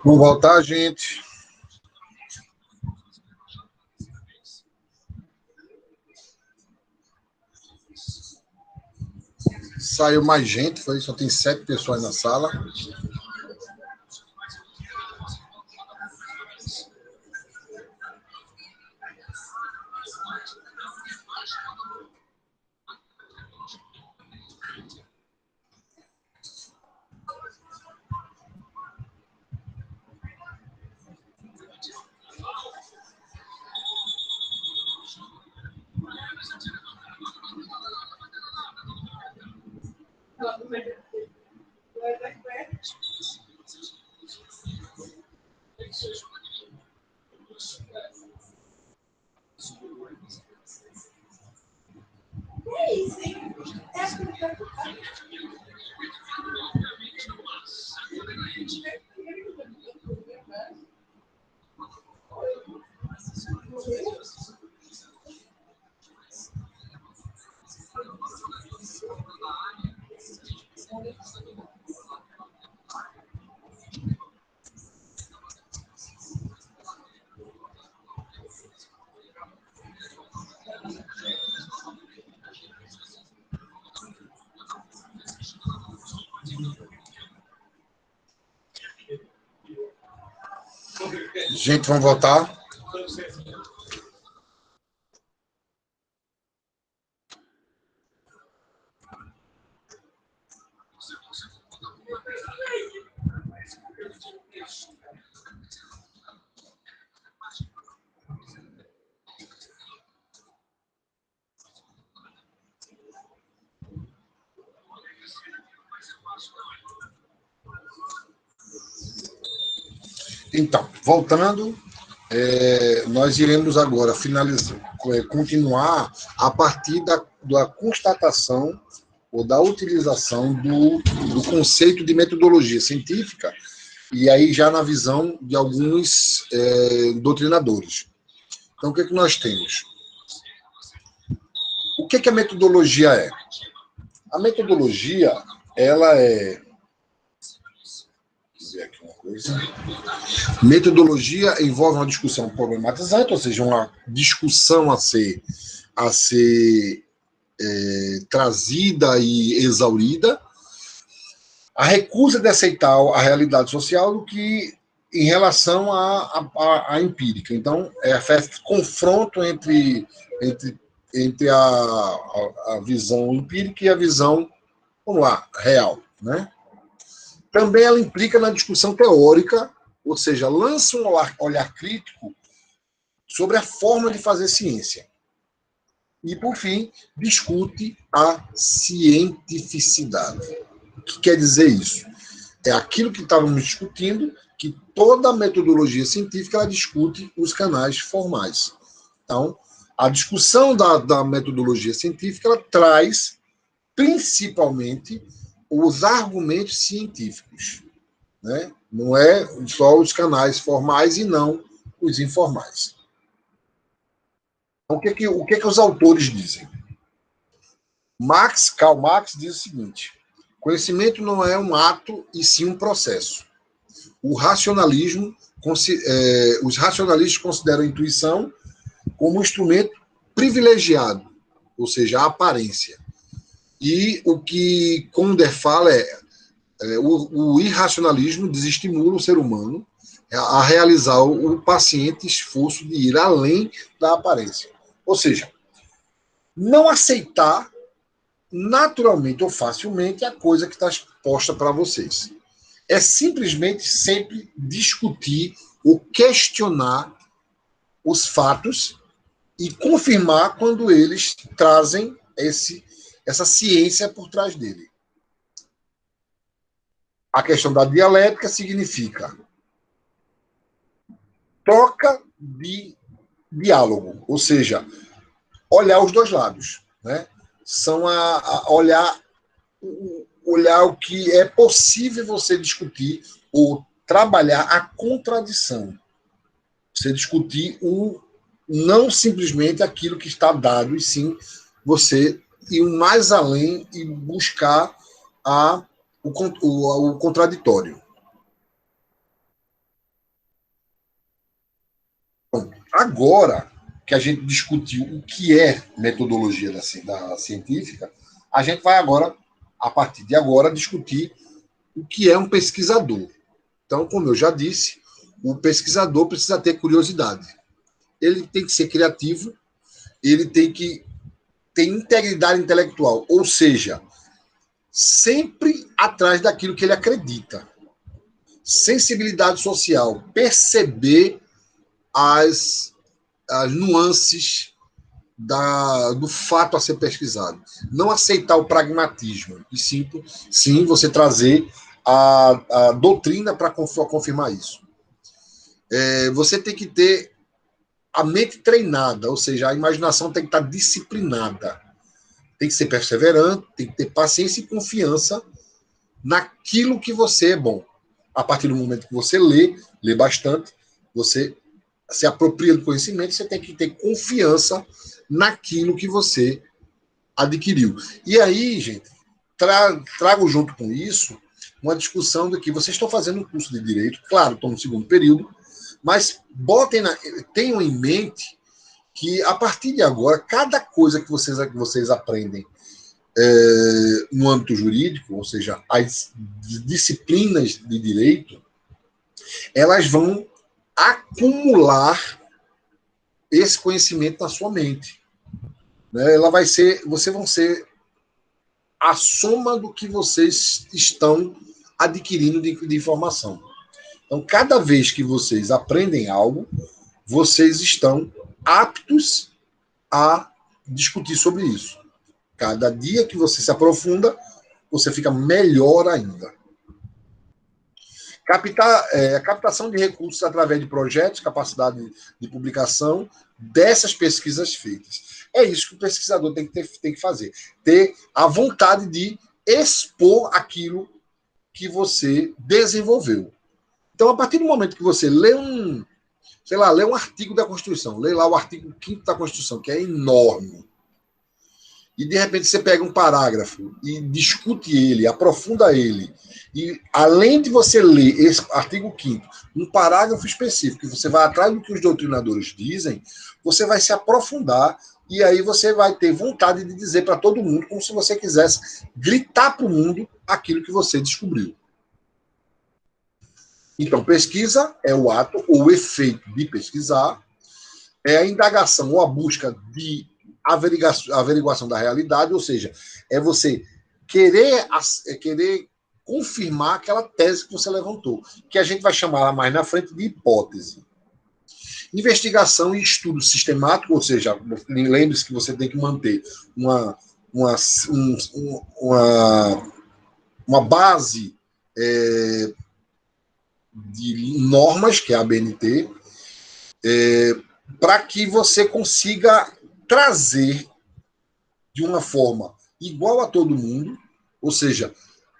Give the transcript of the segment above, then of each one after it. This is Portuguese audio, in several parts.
Vamos voltar, gente. Saiu mais gente, só tem 7 pessoas na sala. Gente, vamos voltar. Então, voltando, nós iremos agora continuar a partir da constatação ou da utilização do conceito de metodologia científica, e aí já na visão de alguns doutrinadores. Então, o que nós temos? O que a metodologia é? A metodologia, ela é... Deixa eu ver aqui uma coisa. Metodologia envolve uma discussão problematizante, ou seja, uma discussão a ser trazida e exaurida, a recusa de aceitar a realidade social do que em relação à empírica. Então, confronto entre a visão empírica e a visão, vamos lá, real, né? Também ela implica na discussão teórica, ou seja, lança um olhar crítico sobre a forma de fazer ciência. E, por fim, discute a cientificidade. O que quer dizer isso? É aquilo que estávamos discutindo, que toda a metodologia científica ela discute os canais formais. Então, a discussão da metodologia científica ela traz, principalmente, os argumentos científicos, né? Não é só os canais formais e não os informais. Então, o que os autores dizem? Karl Marx diz o seguinte: conhecimento não é um ato e sim um processo. Os racionalistas consideram a intuição como um instrumento privilegiado, ou seja, a aparência. E o que Konder fala o irracionalismo desestimula o ser humano a realizar o paciente esforço de ir além da aparência. Ou seja, não aceitar naturalmente ou facilmente a coisa que está exposta para vocês. É simplesmente sempre discutir ou questionar os fatos e confirmar quando eles trazem essa ciência por trás dele. A questão da dialética significa troca de diálogo, ou seja, olhar os dois lados, né? São olhar o que é possível você discutir ou trabalhar a contradição. Você discutir não simplesmente aquilo que está dado, e sim você ir mais além e buscar o contraditório. Agora que a gente discutiu o que é metodologia da científica, a gente vai agora, a partir de agora, discutir o que é um pesquisador. Então, como eu já disse, o pesquisador precisa ter curiosidade. Ele tem que ser criativo, ele tem que ter integridade intelectual, ou seja, sempre atrás daquilo que ele acredita. Sensibilidade social, perceber as nuances do fato a ser pesquisado. Não aceitar o pragmatismo, e sim você trazer a doutrina para confirmar isso. Você tem que ter a mente treinada, ou seja, a imaginação tem que estar disciplinada. Tem que ser perseverante, tem que ter paciência e confiança naquilo que você é bom. A partir do momento que você lê bastante, você se apropria do conhecimento, você tem que ter confiança naquilo que você adquiriu. E aí, gente, trago junto com isso uma discussão de que vocês estão fazendo um curso de Direito, claro, estão no segundo período, mas tenham em mente que, a partir de agora, cada coisa que vocês aprendem no âmbito jurídico, ou seja, as disciplinas de direito, elas vão acumular esse conhecimento na sua mente. Né? Vocês vão ser a soma do que vocês estão adquirindo de informação. Então, cada vez que vocês aprendem algo, vocês estão aptos a discutir sobre isso. Cada dia que você se aprofunda, você fica melhor ainda. A captação de recursos através de projetos, capacidade de publicação dessas pesquisas feitas. É isso que o pesquisador tem que fazer. Ter a vontade de expor aquilo que você desenvolveu. Então, a partir do momento que você lê um artigo da Constituição, lê lá o artigo 5º da Constituição, que é enorme, e de repente você pega um parágrafo e discute ele, aprofunda ele, e além de você ler esse artigo 5º, um parágrafo específico, que você vai atrás do que os doutrinadores dizem, você vai se aprofundar, e aí você vai ter vontade de dizer para todo mundo, como se você quisesse gritar para o mundo aquilo que você descobriu. Então, pesquisa é o ato ou o efeito de pesquisar, é a indagação ou a busca de averiguação da realidade, ou seja, é você querer confirmar aquela tese que você levantou, que a gente vai chamar mais na frente de hipótese. Investigação e estudo sistemático, ou seja, lembre-se que você tem que manter uma base de normas, que é a BNT, para que você consiga trazer de uma forma igual a todo mundo, ou seja,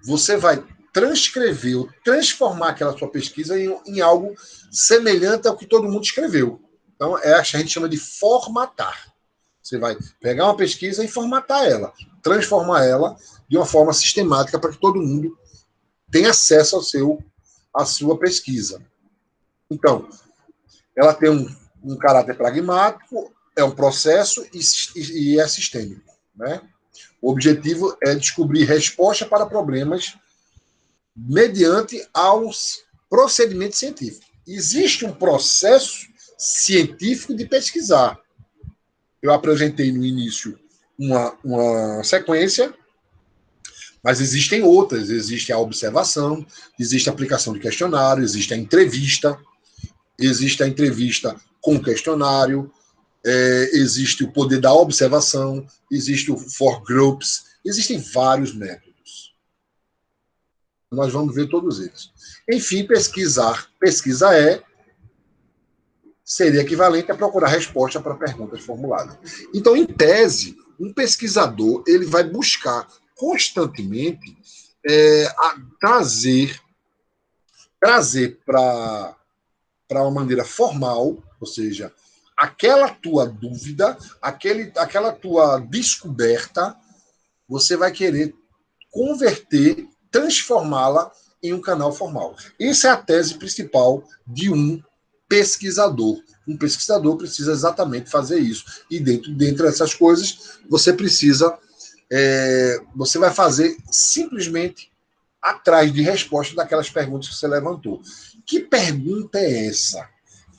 você vai transcrever ou transformar aquela sua pesquisa em algo semelhante ao que todo mundo escreveu. Então, a gente chama de formatar. Você vai pegar uma pesquisa e formatar ela, transformar ela de uma forma sistemática para que todo mundo tenha acesso à sua pesquisa. Então, ela tem um caráter pragmático, é um processo e é sistêmico. Né? O objetivo é descobrir resposta para problemas mediante aos procedimentos científicos. Existe um processo científico de pesquisar. Eu apresentei no início uma sequência, mas existem outras. Existe a observação, existe a aplicação de questionário, existe a entrevista com questionário, existe o poder da observação, existe o for groups, existem vários métodos. Nós vamos ver todos eles. Enfim, pesquisa seria equivalente a procurar resposta para perguntas formuladas. Então, em tese, um pesquisador ele vai buscar constantemente trazer para uma maneira formal, ou seja, aquela tua dúvida, aquela tua descoberta, você vai querer converter, transformá-la em um canal formal. Essa é a tese principal de um pesquisador. Um pesquisador precisa exatamente fazer isso. E dentro dessas coisas, você precisa... você vai fazer simplesmente atrás de resposta daquelas perguntas que você levantou. Que pergunta é essa?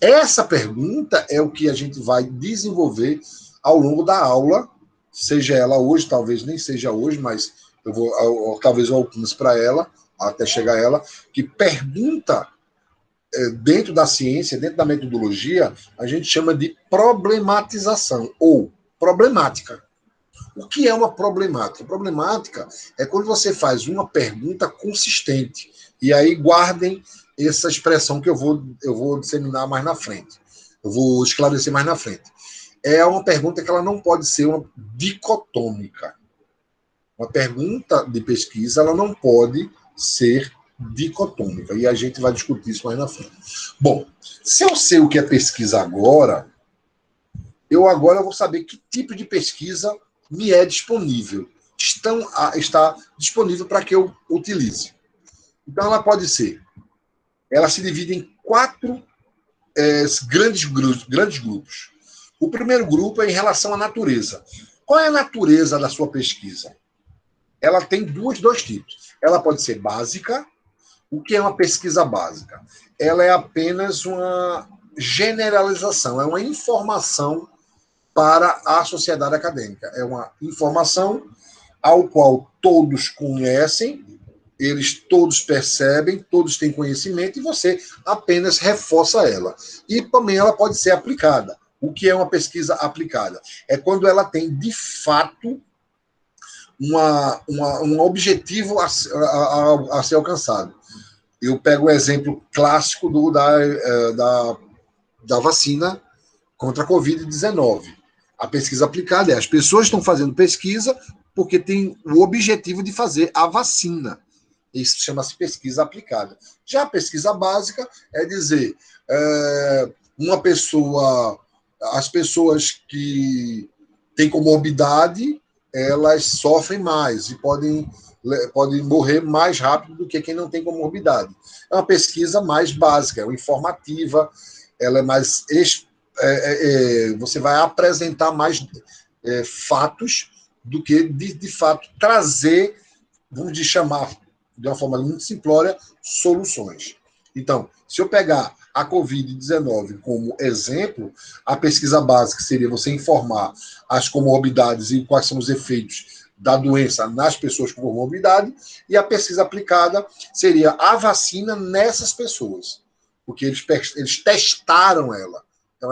Essa pergunta é o que a gente vai desenvolver ao longo da aula, seja ela hoje, talvez nem seja hoje, mas talvez eu alcance para ela, até chegar a ela, que pergunta dentro da ciência, dentro da metodologia, a gente chama de problematização ou problemática. O que é uma problemática? Problemática é quando você faz uma pergunta consistente. E aí guardem essa expressão que eu vou disseminar mais na frente. Eu vou esclarecer mais na frente. É uma pergunta que ela não pode ser uma dicotômica. Uma pergunta de pesquisa ela não pode ser dicotômica. E a gente vai discutir isso mais na frente. Bom, se eu sei o que é pesquisa agora, eu vou saber que tipo de pesquisa me é disponível. Está disponível para que eu utilize. Então, ela se divide em 4 grandes grupos. O primeiro grupo é em relação à natureza. Qual é a natureza da sua pesquisa? Ela tem dois tipos. Ela pode ser básica. O que é uma pesquisa básica? Ela é apenas uma generalização, é uma informação para a sociedade acadêmica. É uma informação ao qual todos conhecem, eles todos percebem, todos têm conhecimento, e você apenas reforça ela. E também ela pode ser aplicada. O que é uma pesquisa aplicada? É quando ela tem, de fato, um objetivo a ser alcançado. Eu pego o exemplo clássico da vacina contra a Covid-19. A pesquisa aplicada as pessoas estão fazendo pesquisa porque tem o objetivo de fazer a vacina. Isso chama-se pesquisa aplicada. Já a pesquisa básica é dizer as pessoas que têm comorbidade, elas sofrem mais e podem morrer mais rápido do que quem não tem comorbidade. É uma pesquisa mais básica, é uma informativa, ela é mais... você vai apresentar mais fatos do que, de fato, trazer, vamos chamar de uma forma muito simplória, soluções. Então, se eu pegar a Covid-19 como exemplo, a pesquisa básica seria você informar as comorbidades e quais são os efeitos da doença nas pessoas com comorbidade, e a pesquisa aplicada seria a vacina nessas pessoas, porque eles testaram ela. Então,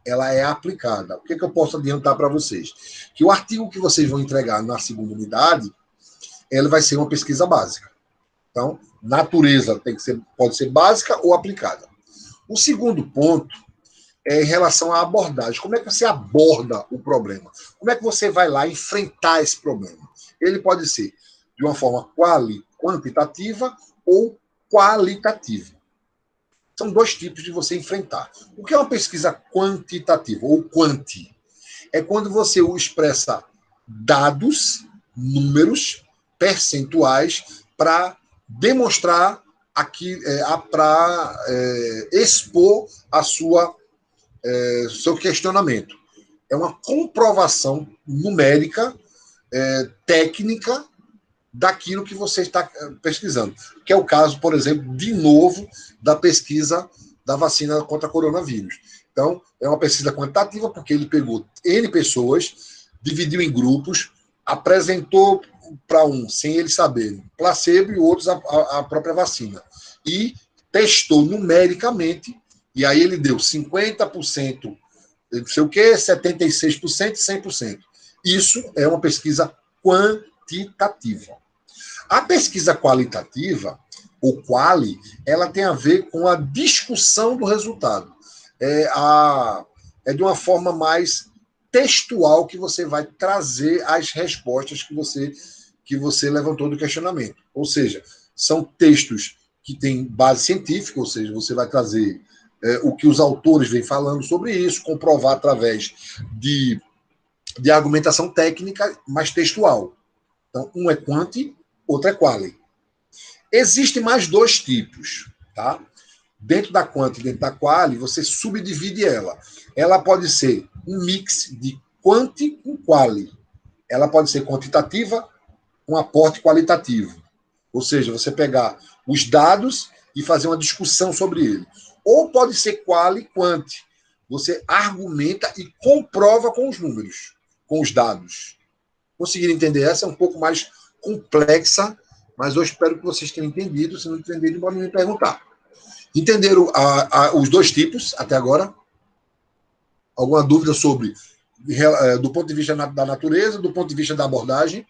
ela é aplicada. O que eu posso adiantar para vocês? Que o artigo que vocês vão entregar na segunda unidade, ele vai ser uma pesquisa básica. Então, natureza pode ser básica ou aplicada. O segundo ponto é em relação à abordagem. Como é que você aborda o problema? Como é que você vai lá enfrentar esse problema? Ele pode ser de uma forma quantitativa ou qualitativa. São 2 tipos de você enfrentar. O que é uma pesquisa quantitativa, ou quanti? É quando você expressa dados, números, percentuais, para demonstrar para expor seu questionamento. É uma comprovação numérica, técnica, daquilo que você está pesquisando. Que é o caso, por exemplo, de novo, da pesquisa da vacina contra coronavírus. Então, é uma pesquisa quantitativa, porque ele pegou N pessoas, dividiu em grupos, apresentou para sem eles saberem, placebo, e outros a própria vacina. E testou numericamente, e aí ele deu 50%, não sei o quê, 76%, 100%. Isso é uma pesquisa quantitativa. A pesquisa qualitativa, ou quali, ela tem a ver com a discussão do resultado. É de uma forma mais textual que você vai trazer as respostas que você levantou do questionamento. Ou seja, são textos que têm base científica, ou seja, você vai trazer o que os autores vêm falando sobre isso, comprovar através de argumentação técnica, mas textual. Então, um é quanti, outro é quali. Existem mais 2 tipos, tá? dentro da quant e dentro da quali, você subdivide ela. Ela pode ser um mix de quant com quali. Ela pode ser quantitativa com aporte qualitativo. Ou seja, você pegar os dados e fazer uma discussão sobre ele. Ou pode ser quali quant. Você argumenta e comprova com os números, com os dados. Conseguiram entender? Essa é um pouco mais complexa, mas eu espero que vocês tenham entendido. Se não entenderem, podem me perguntar. Entenderam os dois tipos até agora? Alguma dúvida sobre, do ponto de vista da natureza, do ponto de vista da abordagem?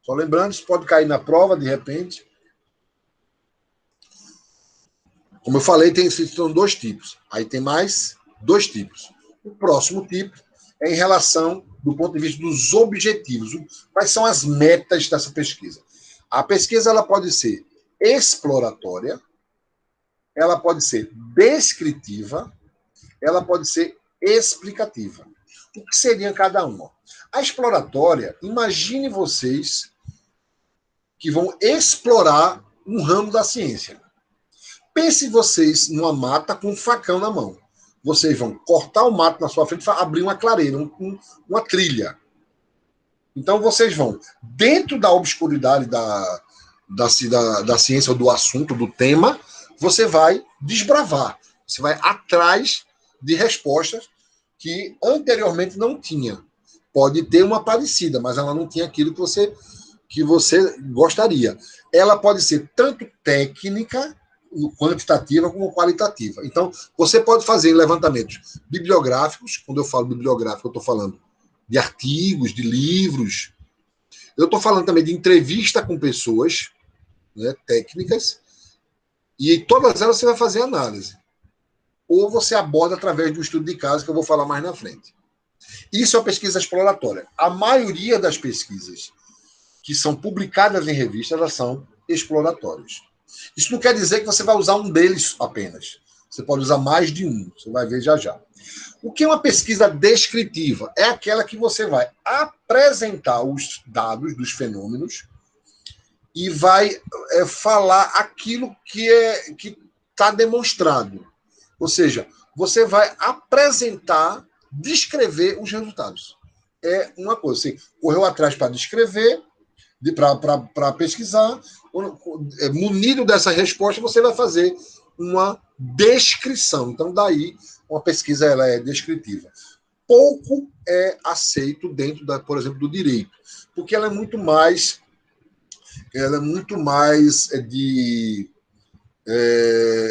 Só lembrando, isso pode cair na prova, de repente. Como eu falei, são dois tipos. Aí tem mais dois tipos. O próximo tipo é em relação do ponto de vista dos objetivos. Quais são as metas dessa pesquisa? A pesquisa ela pode ser exploratória, ela pode ser descritiva, ela pode ser explicativa. O que seria cada uma? A exploratória, imagine vocês que vão explorar um ramo da ciência. Pense vocês numa mata com um facão na mão. Vocês vão cortar o mato na sua frente e abrir uma clareira, uma trilha. Então, vocês vão, dentro da obscuridade da ciência ou do assunto, do tema, você vai desbravar. Você vai atrás de respostas que anteriormente não tinha. Pode ter uma parecida, mas ela não tinha aquilo que você gostaria. Ela pode ser tanto técnica, quantitativa como qualitativa. Então, você pode fazer levantamentos bibliográficos. Quando eu falo bibliográfico, eu estou falando de artigos, de livros. Eu estou falando também de entrevista com pessoas, né, técnicas, e em todas elas você vai fazer análise. Ou você aborda através do estudo de caso, que eu vou falar mais na frente. Isso é a pesquisa exploratória. A maioria das pesquisas que são publicadas em revistas, elas são exploratórias. Isso não quer dizer que você vai usar um deles apenas. Você pode usar mais de um. Você vai ver já já. O que é uma pesquisa descritiva? É aquela que você vai apresentar os dados dos fenômenos e vai falar aquilo que está demonstrado. Ou seja, você vai apresentar, descrever os resultados. É uma coisa. Você correu atrás para descrever, para pesquisar, munido dessa resposta, você vai fazer uma descrição. Então, daí, uma pesquisa ela é descritiva. Pouco é aceito dentro, por exemplo, do direito, porque ela é muito mais de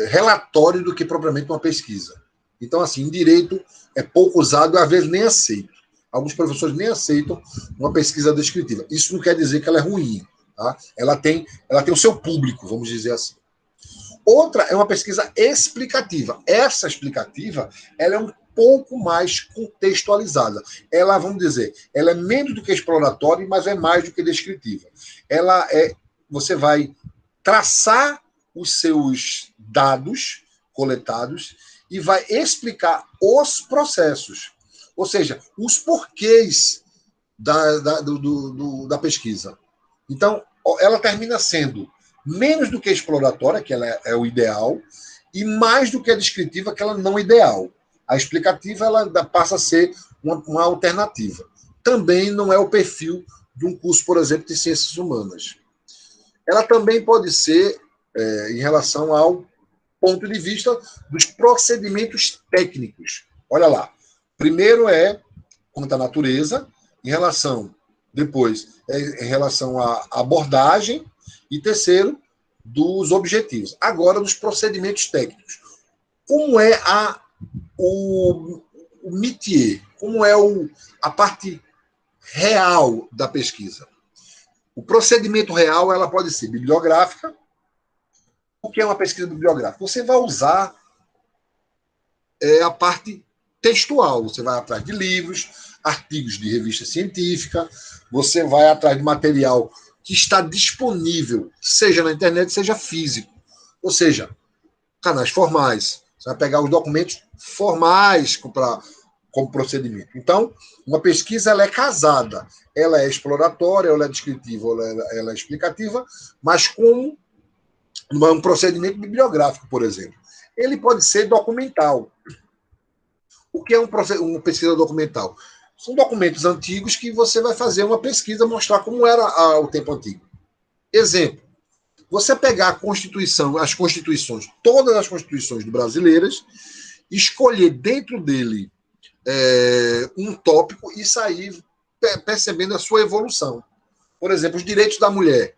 relatório do que propriamente uma pesquisa. Então, assim, em direito é pouco usado, às vezes nem aceito. Alguns professores nem aceitam uma pesquisa descritiva. Isso não quer dizer que ela é ruim. Tá? Ela tem o seu público, vamos dizer assim. Outra é uma pesquisa explicativa. Essa explicativa ela é um pouco mais contextualizada. Ela, vamos dizer, ela é menos do que exploratória, mas é mais do que descritiva. Você vai traçar os seus dados coletados e vai explicar os processos. Ou seja, os porquês da pesquisa. Então, ela termina sendo menos do que exploratória, que ela é o ideal, e mais do que a descritiva, que ela não é ideal. A explicativa ela passa a ser uma alternativa. Também não é o perfil de um curso, por exemplo, de ciências humanas. Ela também pode ser em relação ao ponto de vista dos procedimentos técnicos. Olha lá. Primeiro quanto à natureza, depois em relação à abordagem, e terceiro, dos objetivos. Agora, dos procedimentos técnicos. Como é o métier? Como é a parte real da pesquisa? O procedimento real ela pode ser bibliográfica. O que é uma pesquisa bibliográfica? Você vai usar a parte textual. Você vai atrás de livros, artigos de revista científica, você vai atrás de material que está disponível, seja na internet, seja físico. Ou seja, canais formais. Você vai pegar os documentos formais como procedimento. Então, uma pesquisa ela é casada. Ela é exploratória, ela é descritiva, ela é explicativa, mas como um procedimento bibliográfico, por exemplo. Ele pode ser documental. O que é uma pesquisa documental? São documentos antigos que você vai fazer uma pesquisa, mostrar como era o tempo antigo. Exemplo, você pegar a Constituição, as constituições, todas as constituições brasileiras, escolher dentro dele um tópico e sair percebendo a sua evolução. Por exemplo, os direitos da mulher.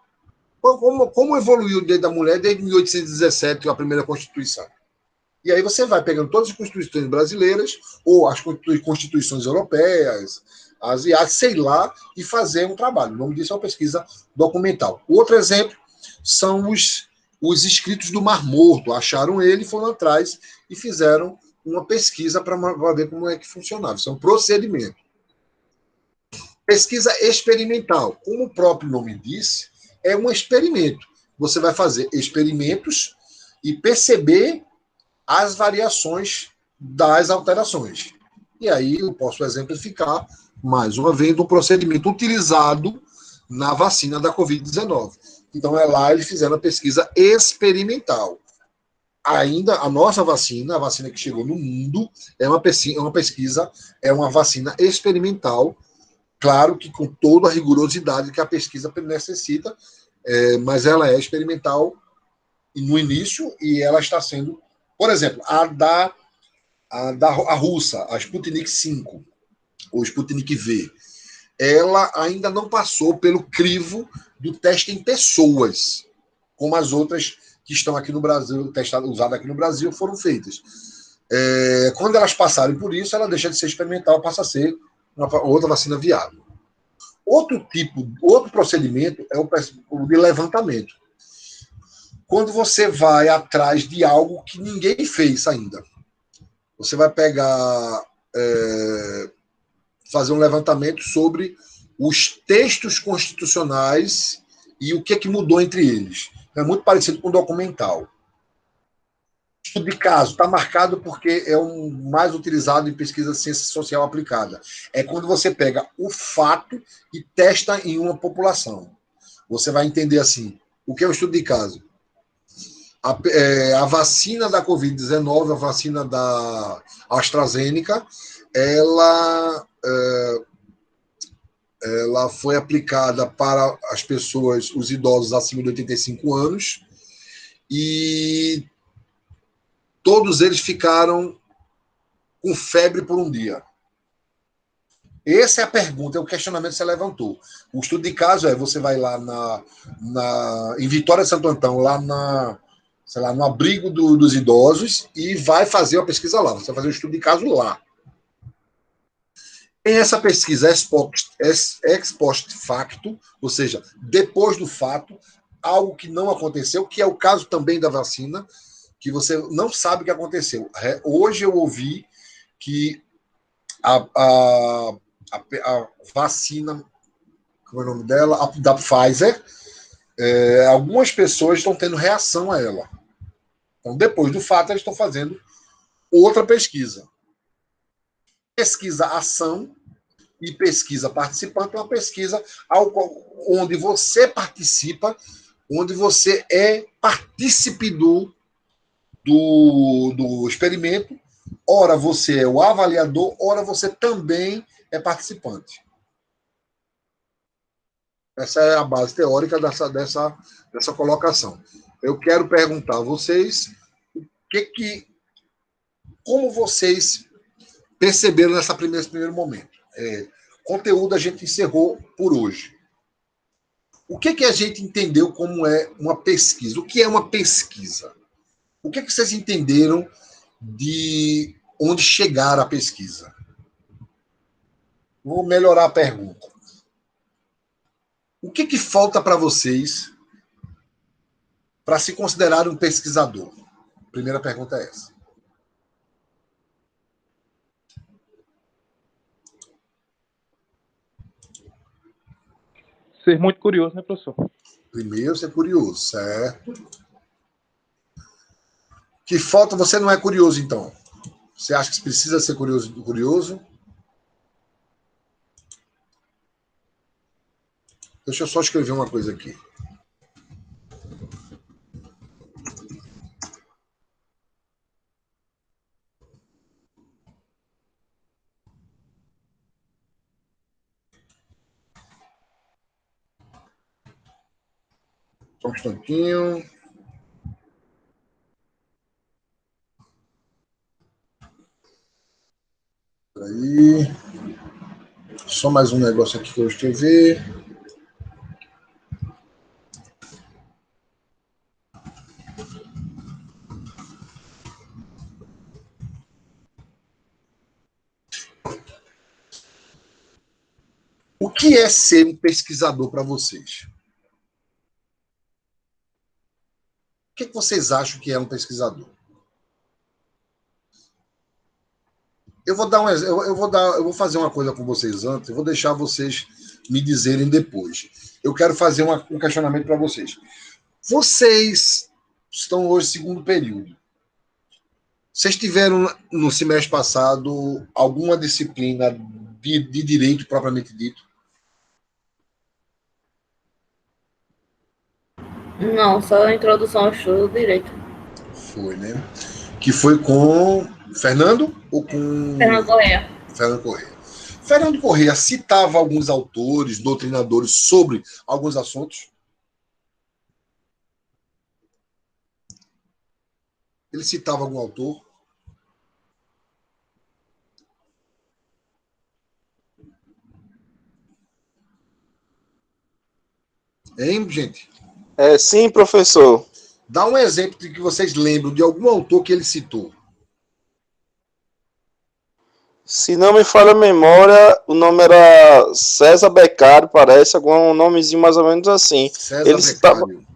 Como evoluiu o direito da mulher desde 1817, a primeira Constituição? E aí você vai pegando todas as constituições brasileiras, ou as constituições europeias, asiáticas, sei lá, e fazer um trabalho. O nome disso é uma pesquisa documental. Outro exemplo são os escritos do Mar Morto. Acharam ele, foram atrás e fizeram uma pesquisa para ver como é que funcionava. Isso é um procedimento. Pesquisa experimental. Como o próprio nome diz, é um experimento. Você vai fazer experimentos e perceber as variações das alterações. E aí eu posso exemplificar, mais uma vez, do procedimento utilizado na vacina da Covid-19. Então, lá eles fizeram a pesquisa experimental. Ainda a nossa vacina, a vacina que chegou no mundo, é uma pesquisa, é uma vacina experimental, claro que com toda a rigorosidade que a pesquisa necessita, mas ela é experimental no início e ela está sendo, por exemplo, a russa, a Sputnik 5, ou Sputnik V, ela ainda não passou pelo crivo do teste em pessoas, como as outras que estão aqui no Brasil, usadas aqui no Brasil, foram feitas. Quando elas passarem por isso, ela deixa de ser experimental, passa a ser outra vacina viável. Outro procedimento é o de levantamento. Quando você vai atrás de algo que ninguém fez ainda. Você vai pegar, fazer um levantamento sobre os textos constitucionais e o que é que mudou entre eles. É muito parecido com o documental. Estudo de caso está marcado porque é o mais utilizado em pesquisa de ciência social aplicada. É quando você pega o fato e testa em uma população. Você vai entender assim, o que é o estudo de caso? A vacina da Covid-19, a vacina da AstraZeneca, ela foi aplicada para as pessoas, os idosos acima de 85 anos, e todos eles ficaram com febre por um dia. Essa é a pergunta, é o questionamento que você levantou. O estudo de caso você vai lá em Vitória de Santo Antão, lá no abrigo dos idosos, e vai fazer uma pesquisa lá. Você vai fazer um estudo de caso lá. Tem essa pesquisa ex post facto, ou seja, depois do fato, algo que não aconteceu, que é o caso também da vacina, que você não sabe o que aconteceu. Hoje eu ouvi que a vacina, como é o nome dela? Da Pfizer, algumas pessoas estão tendo reação a ela. Então, depois do fato, eles estão fazendo outra pesquisa. Pesquisa ação e pesquisa participante é uma pesquisa onde você participa, onde você é partícipe do experimento. Ora você é o avaliador, ora você também é participante. Essa é a base teórica dessa colocação. Eu quero perguntar a vocês como vocês perceberam nesse primeiro momento. Conteúdo a gente encerrou por hoje. O que a gente entendeu como é uma pesquisa? O que é uma pesquisa? O que vocês entenderam de onde chegar a pesquisa? Vou melhorar a pergunta. O que falta para vocês para se considerar um pesquisador? A primeira pergunta é essa. Ser muito curioso, né, professor? Primeiro, ser curioso, certo? Que falta, você não é curioso, então? Você acha que precisa ser curioso? Deixa eu só escrever uma coisa aqui. Só um instantinho. Aí. Só mais um negócio aqui que eu escrevi. O que é ser um pesquisador para vocês? O que vocês acham que é um pesquisador? Eu vou dar eu vou fazer uma coisa com vocês antes, eu vou deixar vocês me dizerem depois. Eu quero fazer um questionamento para vocês. Vocês estão hoje no segundo período. Vocês tiveram no semestre passado alguma disciplina de direito propriamente dito? Não, só a introdução ao estudo do direito. Foi, né? Que foi com Fernando ou com Fernando Correia. Fernando Correia? Fernando Correia citava alguns autores, doutrinadores sobre alguns assuntos? Ele citava algum autor? Hein, gente? Sim, professor. Dá um exemplo de que vocês lembram de algum autor que ele citou. Se não me falha a memória, o nome era César Beccario, parece, algum nomezinho mais ou menos assim. César Ele Beccario.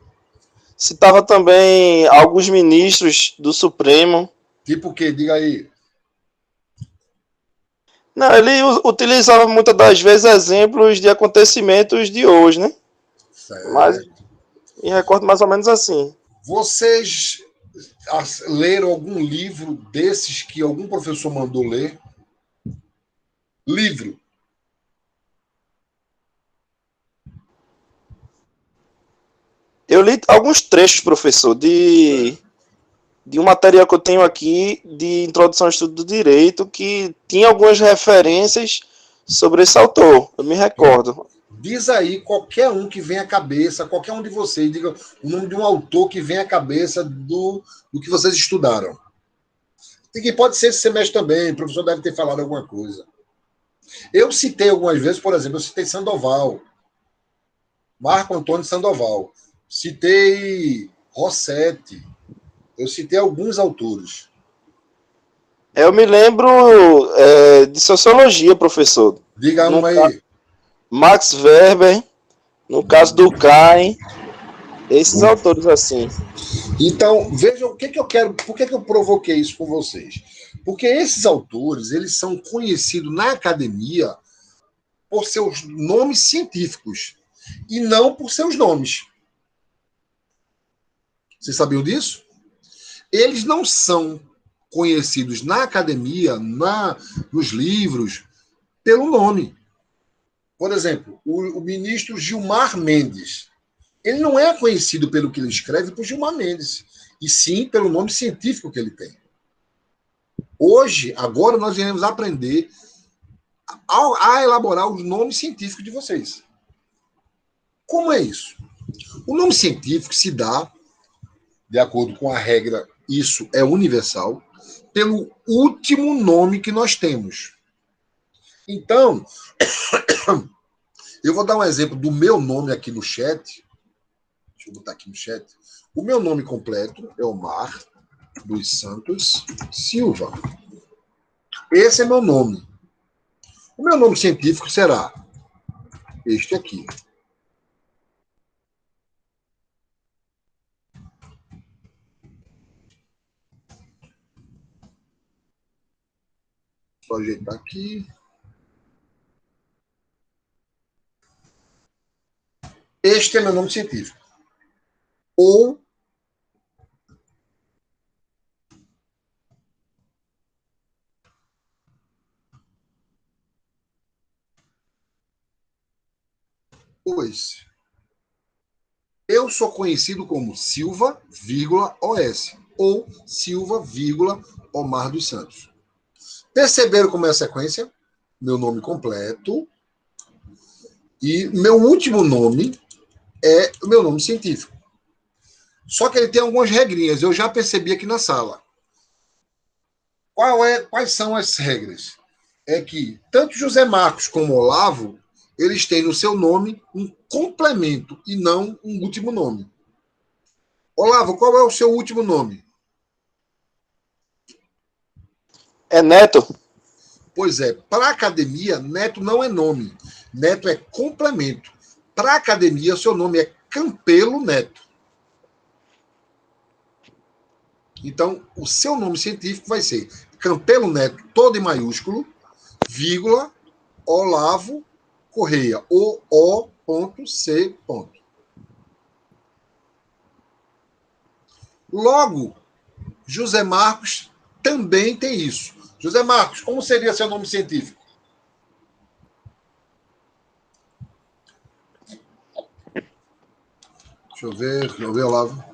citava também alguns ministros do Supremo. Tipo o quê? Diga aí. Não, ele utilizava muitas das vezes exemplos de acontecimentos de hoje, né? Certo. Mas me recordo mais ou menos assim. Vocês leram algum livro desses que algum professor mandou ler? Livro. Eu li alguns trechos, professor, de um material que eu tenho aqui de introdução ao estudo do direito que tinha algumas referências sobre esse autor. Eu me recordo. Diz aí qualquer um que vem à cabeça, qualquer um de vocês, diga o nome de um autor que vem à cabeça do que vocês estudaram. E que pode ser esse semestre também, o professor deve ter falado alguma coisa. Eu citei algumas vezes, por exemplo, eu citei Sandoval, Marco Antônio Sandoval, citei Rossetti, eu citei alguns autores. Eu me lembro de sociologia, professor. Diga um aí. Max Weber, no caso do Cain, esses autores assim. Então, vejam o que eu quero, por que eu provoquei isso com vocês? Porque esses autores, eles são conhecidos na academia por seus nomes científicos e não por seus nomes. Vocês sabiam disso? Eles não são conhecidos na academia, nos livros, pelo nome. Por exemplo, o ministro Gilmar Mendes. Ele não é conhecido pelo que ele escreve por Gilmar Mendes, e sim pelo nome científico que ele tem. Hoje, agora, nós iremos aprender a elaborar os nomes científicos de vocês. Como é isso? O nome científico se dá, de acordo com a regra, isso é universal, pelo último nome que nós temos. Então, eu vou dar um exemplo do meu nome aqui no chat. Deixa eu botar aqui no chat. O meu nome completo é Omar dos Santos Silva. Esse é meu nome. O meu nome científico será este aqui. Só ajeitar aqui. Este é meu nome científico. Ou pois eu sou conhecido como Silva, OS ou Silva, Omar dos Santos. Perceberam como é a sequência? Meu nome completo e meu último nome é o meu nome científico. Só que ele tem algumas regrinhas, eu já percebi aqui na sala. Quais são as regras? É que tanto José Marcos como Olavo, eles têm no seu nome um complemento e não um último nome. Olavo, qual é o seu último nome? É Neto? Pois é, para a academia, Neto não é nome. Neto é complemento. Para a academia, seu nome é Campelo Neto. Então, o seu nome científico vai ser Campelo Neto, todo em maiúsculo, vírgula, Olavo Correia, O.C. Logo, José Marcos também tem isso. José Marcos, como seria seu nome científico? Deixa eu ver, Olavo.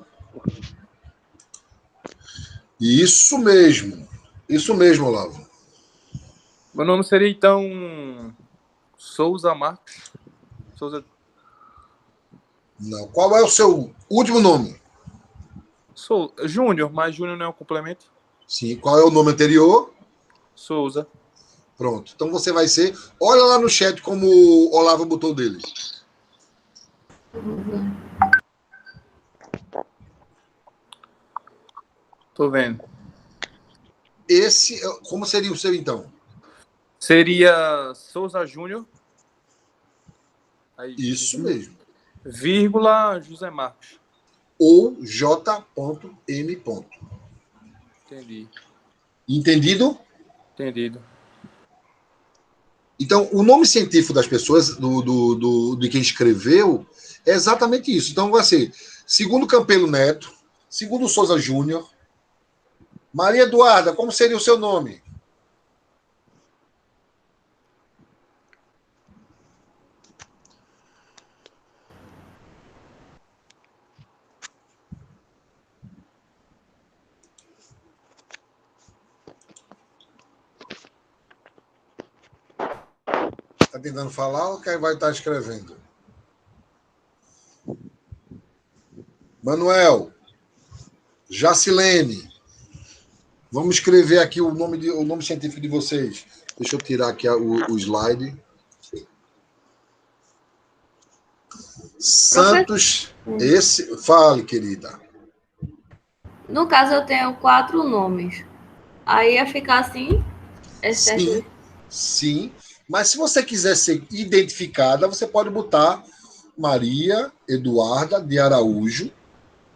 Isso mesmo, Olavo. Meu nome seria, então, Souza Marcos. Souza. Não. Qual é o seu último nome? Sou Júnior, mas Júnior não é um complemento. Sim. Qual é o nome anterior? Souza. Pronto. Então você vai ser. Olha lá no chat como o Olavo botou dele. Tô vendo. Esse, como seria o seu então? Seria Souza Júnior. Aí, Isso mesmo. Vírgula José Marcos. Ou J.M. Entendi. Entendido? Entendido. Então, o nome científico das pessoas, de quem escreveu, é exatamente isso. Então, vai ser, segundo Campelo Neto, segundo Souza Júnior, Maria Eduarda, como seria o seu nome? Está tentando falar ou quem vai estar escrevendo? Manuel, Jacilene, vamos escrever aqui o nome científico de vocês. Deixa eu tirar aqui o slide. Santos, esse. Fale, querida. No caso, eu tenho 4 nomes. Aí ia ficar assim? É certo? Sim, sim. Mas se você quiser ser identificada, você pode botar Maria Eduarda de Araújo,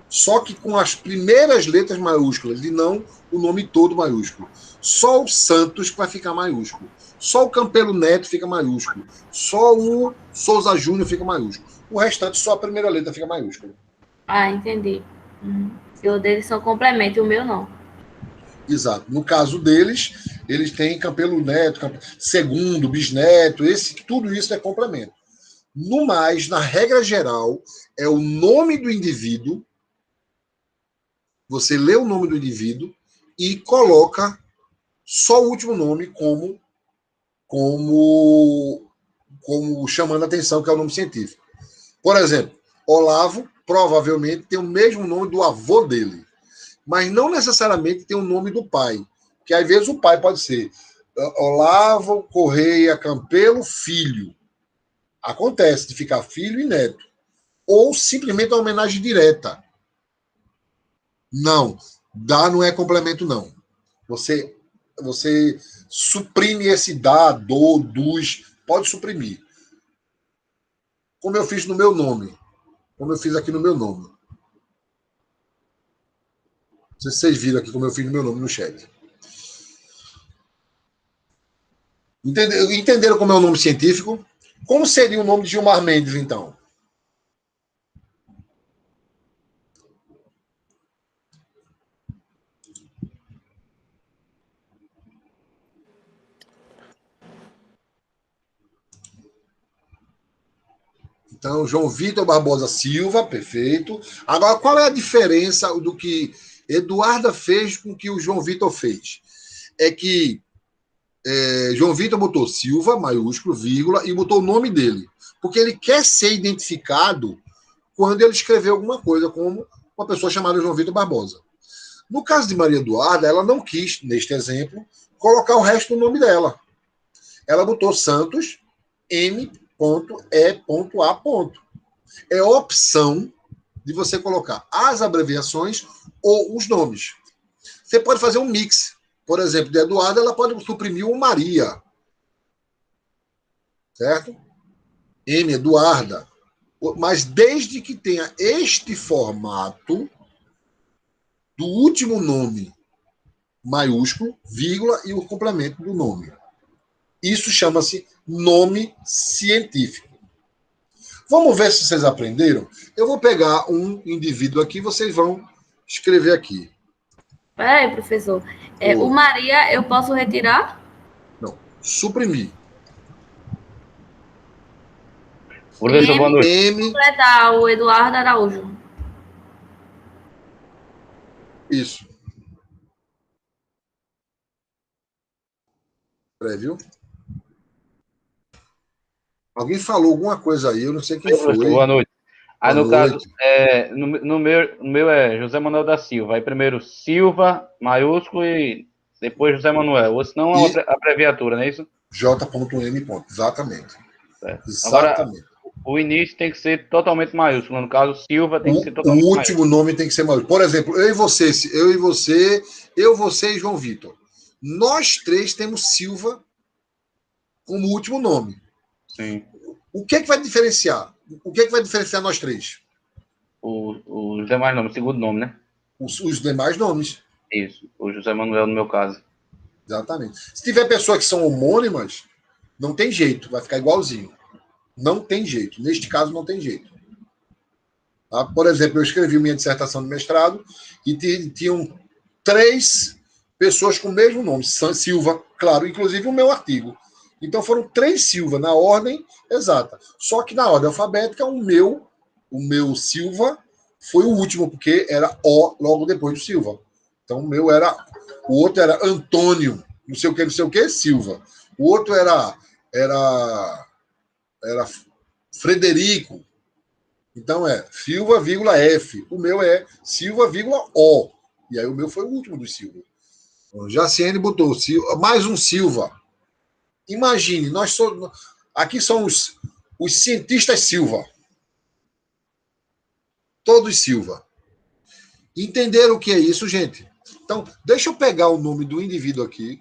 só que com as primeiras letras maiúsculas e não o nome todo maiúsculo. Só o Santos vai ficar maiúsculo. Só o Campelo Neto fica maiúsculo. Só o Souza Júnior fica maiúsculo. O restante, só a primeira letra fica maiúsculo. Ah, entendi. E o deles são complemento, e o meu não. Exato. No caso deles, eles têm Campelo Neto, segundo, bisneto, tudo isso é complemento. No mais, na regra geral, é o nome do indivíduo. Você lê o nome do indivíduo e coloca só o último nome como chamando a atenção, que é o nome científico. Por exemplo, Olavo provavelmente tem o mesmo nome do avô dele, mas não necessariamente tem o nome do pai, que às vezes o pai pode ser Olavo Correia Campelo Filho. Acontece de ficar filho e neto. Ou simplesmente uma homenagem direta. Não, não é complemento, não. Você suprime esse dos, pode suprimir. Como eu fiz no meu nome. Como eu fiz aqui no meu nome. Não sei se vocês viram aqui como eu fiz no meu nome no chat. Entenderam como é o nome científico? Como seria o nome de Gilmar Mendes, então? Então, João Vitor Barbosa Silva, perfeito. Agora, qual é a diferença do que Eduarda fez com o que o João Vitor fez? É que João Vitor botou Silva, maiúsculo, vírgula, e botou o nome dele. Porque ele quer ser identificado quando ele escrever alguma coisa, como uma pessoa chamada João Vitor Barbosa. No caso de Maria Eduarda, ela não quis, neste exemplo, colocar o resto do nome dela. Ela botou Santos M.E.A. É opção de você colocar as abreviações ou os nomes. Você pode fazer um mix. Por exemplo, de Eduarda, ela pode suprimir o Maria. Certo? M, Eduarda. Mas desde que tenha este formato do último nome maiúsculo, vírgula e o complemento do nome. Isso chama-se nome científico. Vamos ver se vocês aprenderam. Eu vou pegar um indivíduo aqui, vocês vão escrever aqui. Peraí, professor. O Maria, eu posso retirar? Não, suprimir. Professor, boa noite. Completar o Eduardo Araújo. Isso. Viu? Alguém falou alguma coisa aí, eu não sei quem foi. Boa noite. Aí, Boa no noite. caso, no meu é José Manuel da Silva. Aí primeiro Silva, maiúsculo, e depois José Manuel. Ou senão é uma abreviatura, não é isso? J.M. Exatamente. Certo. Exatamente. Agora, o início tem que ser totalmente maiúsculo. No caso, Silva tem que ser O totalmente último nome tem que ser maiúsculo. Por exemplo, eu, você e João Vitor. Nós três temos Silva como último nome. Sim. O que é que vai diferenciar? O que é que vai diferenciar nós três? Os demais nomes, segundo nome, né? Os demais nomes. Isso. O José Manuel, no meu caso. Exatamente. Se tiver pessoas que são homônimas, não tem jeito, vai ficar igualzinho. Não tem jeito. Neste caso, não tem jeito. Tá? Por exemplo, eu escrevi minha dissertação de mestrado e tinham 3 pessoas com o mesmo nome, Silva, claro, inclusive o meu artigo. Então foram 3 Silva na ordem exata. Só que na ordem alfabética, o meu Silva foi o último, porque era O logo depois do Silva. Então o outro era Antônio, não sei o que, Silva. O outro era Frederico. Então é Silva, F. O meu é Silva, O. E aí o meu foi o último do Silva. Jaciene botou mais um Silva. Imagine, aqui são os cientistas Silva. Todos Silva. Entenderam o que é isso, gente? Então, deixa eu pegar o nome do indivíduo aqui.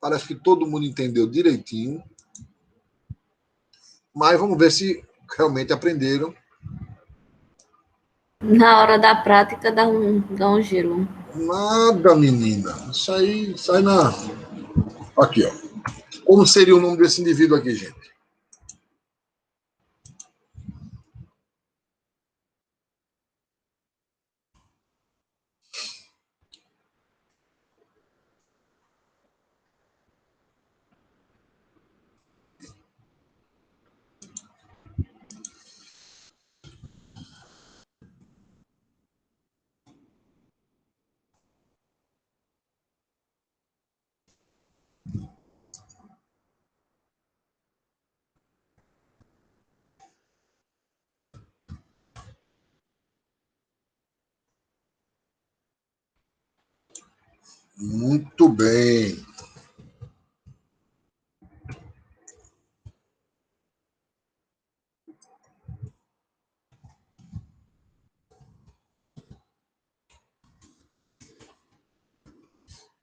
Parece que todo mundo entendeu direitinho. Mas vamos ver se realmente aprenderam. Na hora da prática, dá um giro. Nada, menina. Isso aí sai na. Aqui, ó. Como seria o nome desse indivíduo aqui, gente? Muito bem.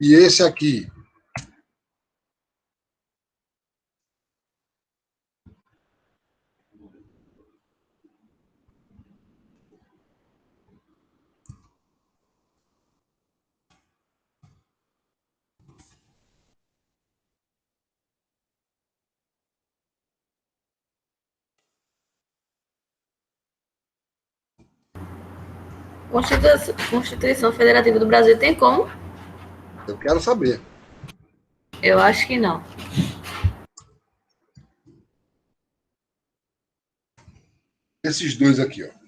E esse aqui? Constituição Federativa do Brasil tem como? Eu quero saber. Eu acho que não. Esses dois aqui, ó.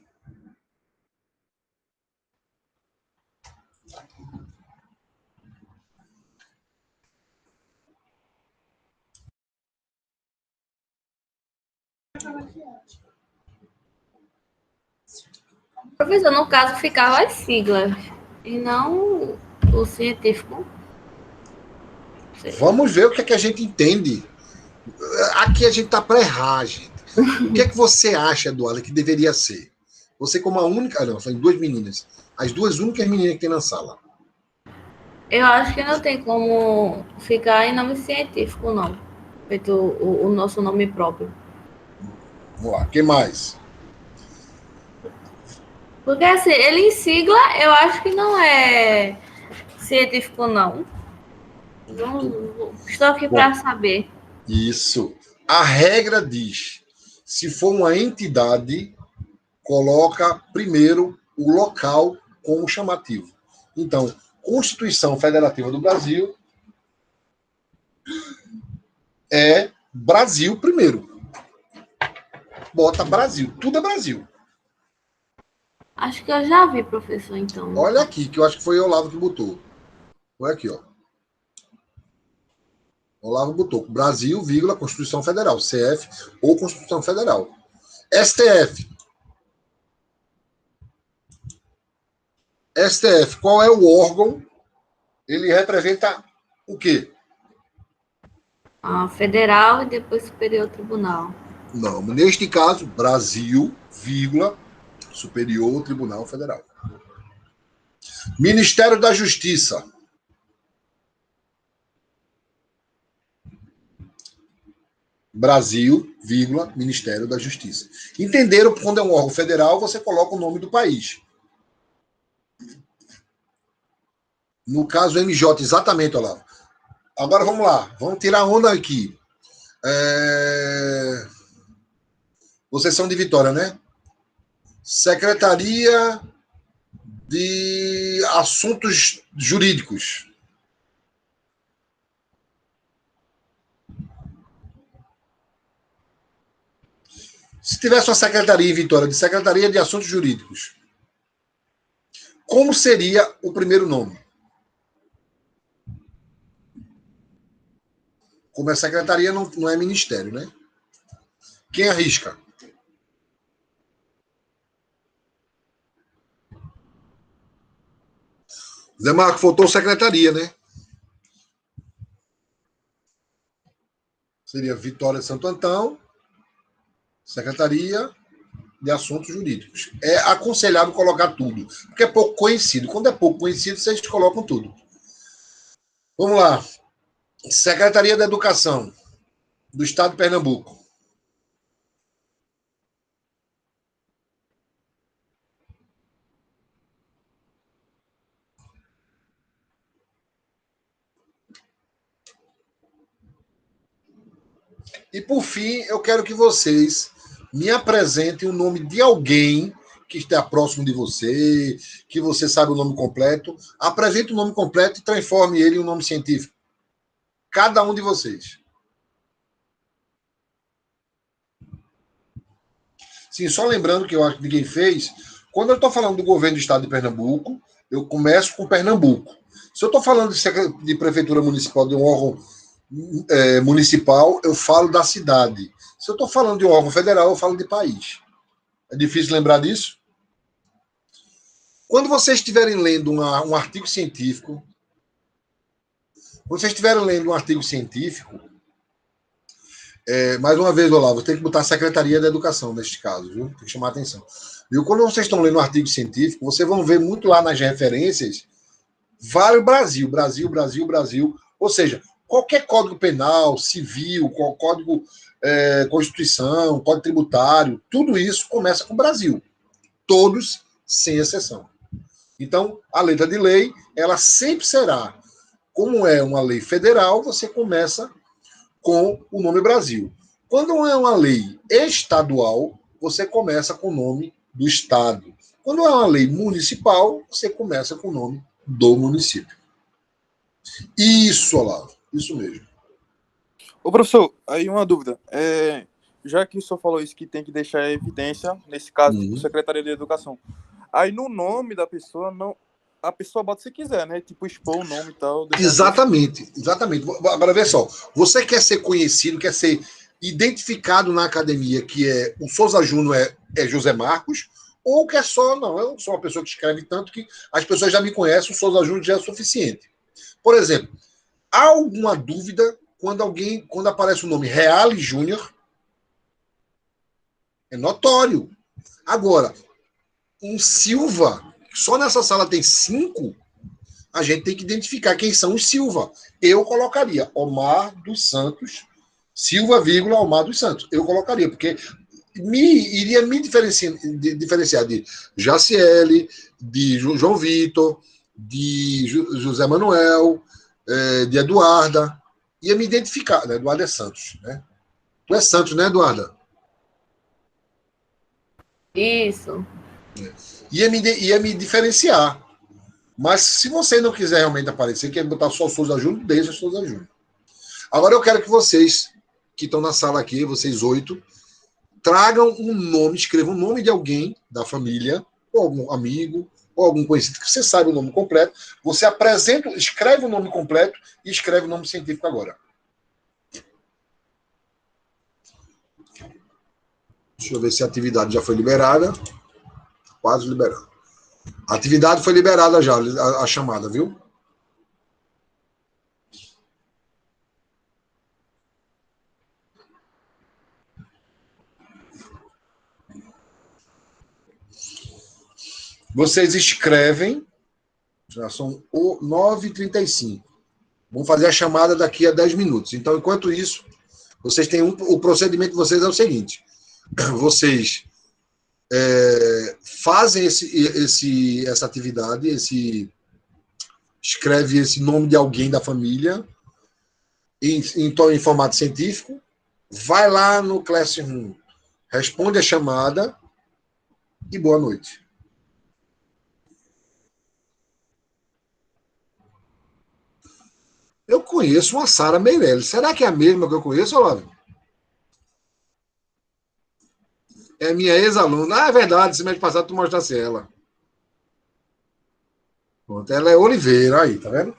Professor, no caso, ficava as siglas e não o científico. Vamos ver o que é que a gente entende. Aqui a gente está para errar, gente. O que é que você acha, Eduardo, que deveria ser? Você como a única... Não, são duas meninas. As duas únicas meninas que tem na sala. Eu acho que não tem como ficar em nome científico, não. Feito o nosso nome próprio. Vamos lá, quem mais? Porque assim, ele em sigla, eu acho que não é científico, não. Estou aqui para saber. Isso. A regra diz, se for uma entidade, coloca primeiro o local como chamativo. Então, Constituição Federativa do Brasil é Brasil primeiro. Bota Brasil, tudo é Brasil. Acho que eu já vi, professor, então. Olha aqui, que eu acho que foi o Olavo que botou. Olha aqui, ó. Olavo botou Brasil, vírgula, Constituição Federal, CF ou Constituição Federal. STF. STF, qual é o órgão? Ele representa o quê? A Federal e depois Superior Tribunal. Não, neste caso, Brasil, vírgula, Superior Tribunal Federal. Ministério da Justiça. Brasil, vírgula, Ministério da Justiça. Entenderam que quando é um órgão federal, você coloca o nome do país. No caso, MJ, exatamente, Olavo. Agora vamos lá, vamos tirar a onda aqui. Vocês são de Vitória, né? Secretaria de Assuntos Jurídicos. Se tivesse uma secretaria em Vitória, de Secretaria de Assuntos Jurídicos, como seria o primeiro nome? Como é secretaria, não é ministério, né? Quem arrisca? Zé Marco, faltou secretaria, né? Seria Vitória de Santo Antão, Secretaria de Assuntos Jurídicos. É aconselhável colocar tudo, porque é pouco conhecido. Quando é pouco conhecido, vocês colocam tudo. Vamos lá. Secretaria da Educação do Estado de Pernambuco. E, por fim, eu quero que vocês me apresentem o nome de alguém que está próximo de você, que você sabe o nome completo. Apresente o nome completo e transforme ele em um nome científico. Cada um de vocês. Sim, só lembrando que eu acho que ninguém fez. Quando eu estou falando do governo do estado de Pernambuco, eu começo com Pernambuco. Se eu estou falando de prefeitura municipal, de um órgão municipal, eu falo da cidade. Se eu estou falando de um órgão federal, eu falo de país. É difícil lembrar disso? Quando vocês estiverem lendo um artigo científico, mais uma vez, Olavo, tem que botar a Secretaria da Educação neste caso, viu? Tem que chamar a atenção. Viu? Quando vocês estão lendo um artigo científico, vocês vão ver muito lá nas referências vários Brasil, Brasil, Brasil, Brasil. Ou seja, qualquer código penal, civil, código Constituição, código tributário, tudo isso começa com Brasil. Todos, sem exceção. Então, a letra de lei, ela sempre será, como é uma lei federal, você começa com o nome Brasil. Quando é uma lei estadual, você começa com o nome do estado. Quando é uma lei municipal, você começa com o nome do município. Isso, Olavo. Isso mesmo. Ô, professor, aí uma dúvida. Já que o senhor falou isso, que tem que deixar evidência, nesse caso, tipo, Secretaria de Educação. Aí no nome da pessoa, não, a pessoa bota se quiser, né? Tipo, expor o nome e tal. Exatamente, exatamente. Agora, vê só. Você quer ser conhecido, quer ser identificado na academia, que é o Souza Júnior é José Marcos, ou quer só, não, eu sou uma pessoa que escreve tanto que as pessoas já me conhecem, o Souza Júnior já é suficiente. Por exemplo, há alguma dúvida quando aparece o nome Reale Júnior? É notório. Agora, um Silva, só nessa sala tem 5, a gente tem que identificar quem são os Silva. Eu colocaria Omar dos Santos, Silva, vírgula, Omar dos Santos. Eu colocaria, porque iria me diferenciar de Jaciele, de João Vitor, de José Manuel, de Eduarda. Ia me identificar, né? Eduarda é Santos, né? Tu é Santos, né, Eduarda? Isso. Ia me diferenciar. Mas se você não quiser realmente aparecer, quer botar só o Souza Júnior, deixa o Souza Júnior. Agora eu quero que vocês, que estão na sala aqui, vocês 8, tragam um nome, escrevam o nome de alguém da família, ou algum amigo, ou algum conhecido, que você sabe o nome completo. Você apresenta, escreve o nome completo e escreve o nome científico agora. Deixa eu ver se a atividade já foi liberada. Quase liberada. A atividade foi liberada já, a chamada, viu? Vocês escrevem, já são 9h35. Vamos fazer a chamada daqui a 10 minutos. Então, enquanto isso, vocês têm o procedimento de vocês é o seguinte: vocês fazem essa atividade, escreve esse nome de alguém da família em formato científico, vai lá no Classroom, responde a chamada e boa noite. Eu conheço uma Sara Meirelles. Será que é a mesma que eu conheço, Olavo? É minha ex-aluna. Ah, é verdade, semana passada tu mostrasse ela. Pronto, ela é Oliveira, aí, tá vendo?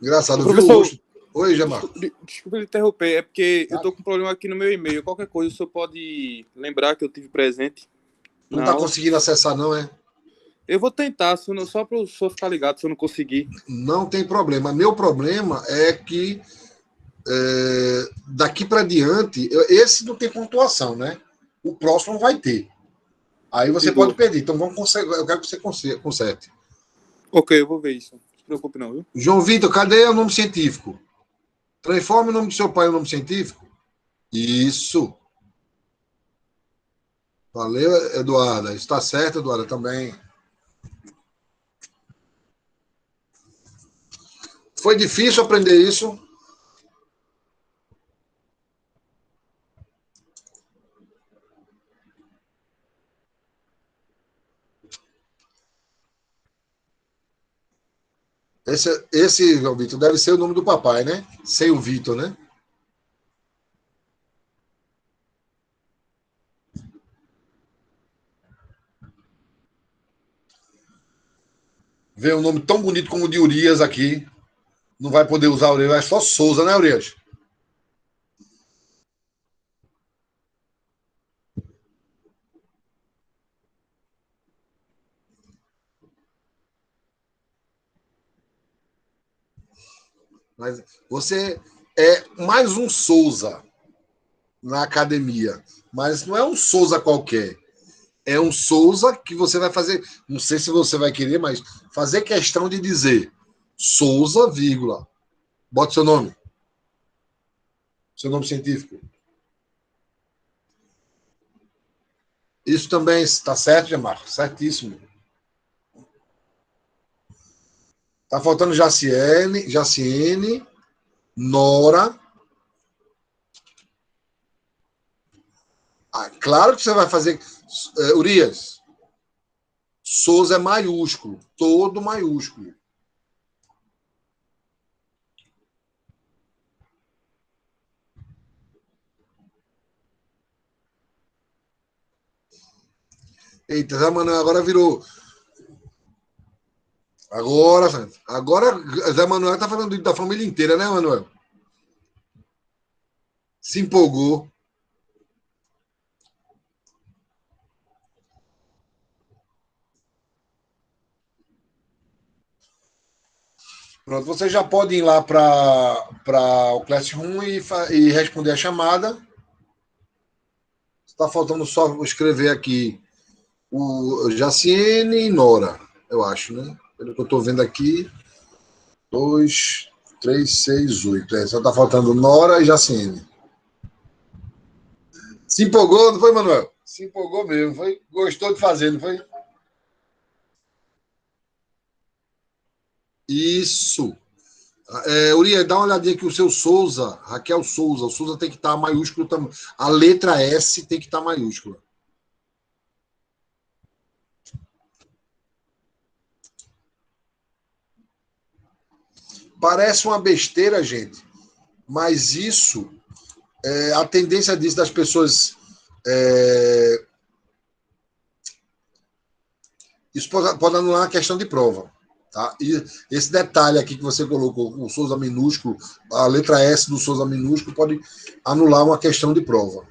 Engraçado, viu? Professor, Oi, Jamar. desculpa lhe interromper, é porque eu tô com um problema aqui no meu e-mail. Qualquer coisa, o senhor pode lembrar que eu tive presente? Não tá conseguindo acessar, não, é? Eu vou tentar, só para o senhor ficar ligado, se eu não conseguir. Não tem problema. Meu problema é que daqui para diante, esse não tem pontuação, né? O próximo vai ter. Aí você pode perder. Então eu quero que você conserte. Ok, eu vou ver isso. Não se preocupe não, viu? João Vitor, cadê o nome científico? Transforme o nome do seu pai em nome científico. Isso. Valeu, Eduarda. Está certo, Eduarda, também. Foi difícil aprender isso? Esse, João Vitor, deve ser o nome do papai, né? Sem o Vitor, né? Ver um nome tão bonito como o de Urias aqui. Não vai poder usar Urias, é só Souza, né, Urias? Mas você é mais um Souza na academia. Mas não é um Souza qualquer. É um Souza que você vai fazer. Não sei se você vai querer, mas fazer questão de dizer Souza, vírgula. Bota seu nome. Seu nome científico. Isso também está certo, Jamar? Certíssimo. Está faltando Jaciene, Nora. Ah, claro que você vai fazer. Urias, Souza é maiúsculo, todo maiúsculo. Eita, Zé Manuel agora virou. Agora, Santos. Agora, Zé Manuel tá falando da família inteira, né, Manuel? Se empolgou. Pronto, você já pode ir lá para o Classroom e responder a chamada. Está faltando só escrever aqui o Jaciene e Nora, eu acho, né? Pelo que eu estou vendo aqui. 2, 3, 6, 8. Só está faltando Nora e Jaciene. Se empolgou, não foi, Manuel? Se empolgou mesmo. Foi? Gostou de fazer, não foi? Isso. Uriel, dá uma olhadinha aqui o seu Souza, Raquel Souza. O Souza tem que estar maiúsculo também. A letra S tem que estar maiúscula. Parece uma besteira, gente, mas isso, a tendência disso das pessoas. Isso pode anular a questão de prova. Tá? E esse detalhe aqui que você colocou, o Souza minúsculo, a letra S do Souza minúsculo, pode anular uma questão de prova.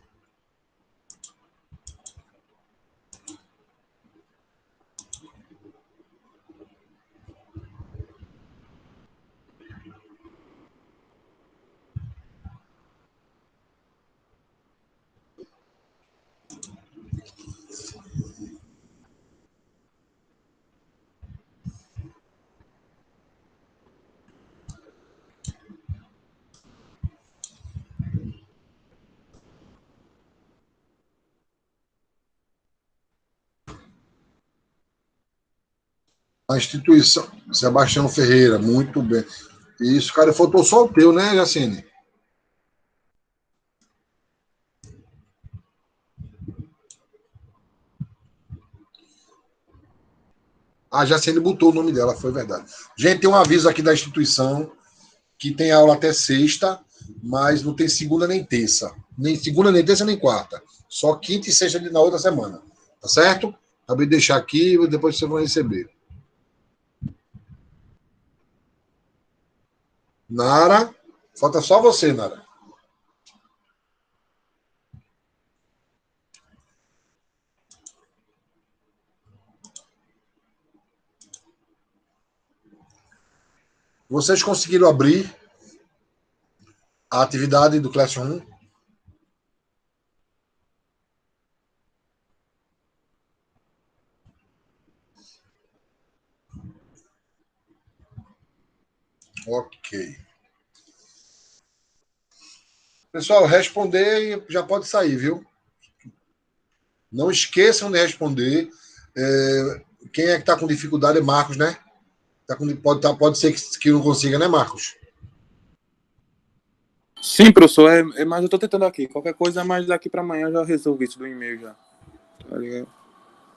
A instituição, Sebastião Ferreira, muito bem. Isso, cara, faltou só o teu, né, Jacine? A Jacine botou o nome dela, foi verdade. Gente, tem um aviso aqui da instituição que tem aula até sexta, mas não tem segunda nem terça. Nem segunda, nem terça, nem quarta. Só quinta e sexta na outra semana. Tá certo? Acabei de deixar aqui e depois vocês vão receber. Nara, falta só você, Nara. Vocês conseguiram abrir a atividade do Classroom? Ok. Pessoal, responder e já pode sair, viu? Não esqueçam de responder. Quem é que está com dificuldade é Marcos, né? Pode ser que não consiga, né, Marcos? Sim, professor, mas eu estou tentando aqui. Qualquer coisa, mais daqui para amanhã eu já resolvi isso do e-mail já. Tá ligado?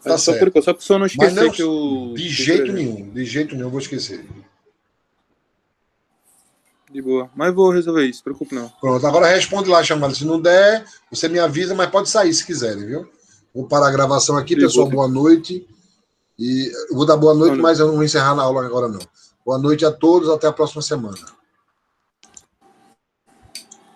Tá só certo. Só para o pessoal não esquecer não, que eu. De jeito nenhum, eu vou esquecer. De boa. Mas vou resolver isso, se preocupe não. Pronto, agora responde lá a chamada. Se não der, você me avisa, mas pode sair se quiserem, viu? Vou parar a gravação aqui, pessoal. Boa noite. E eu vou dar boa noite, mas eu não vou encerrar na aula agora, não. Boa noite a todos, até a próxima semana.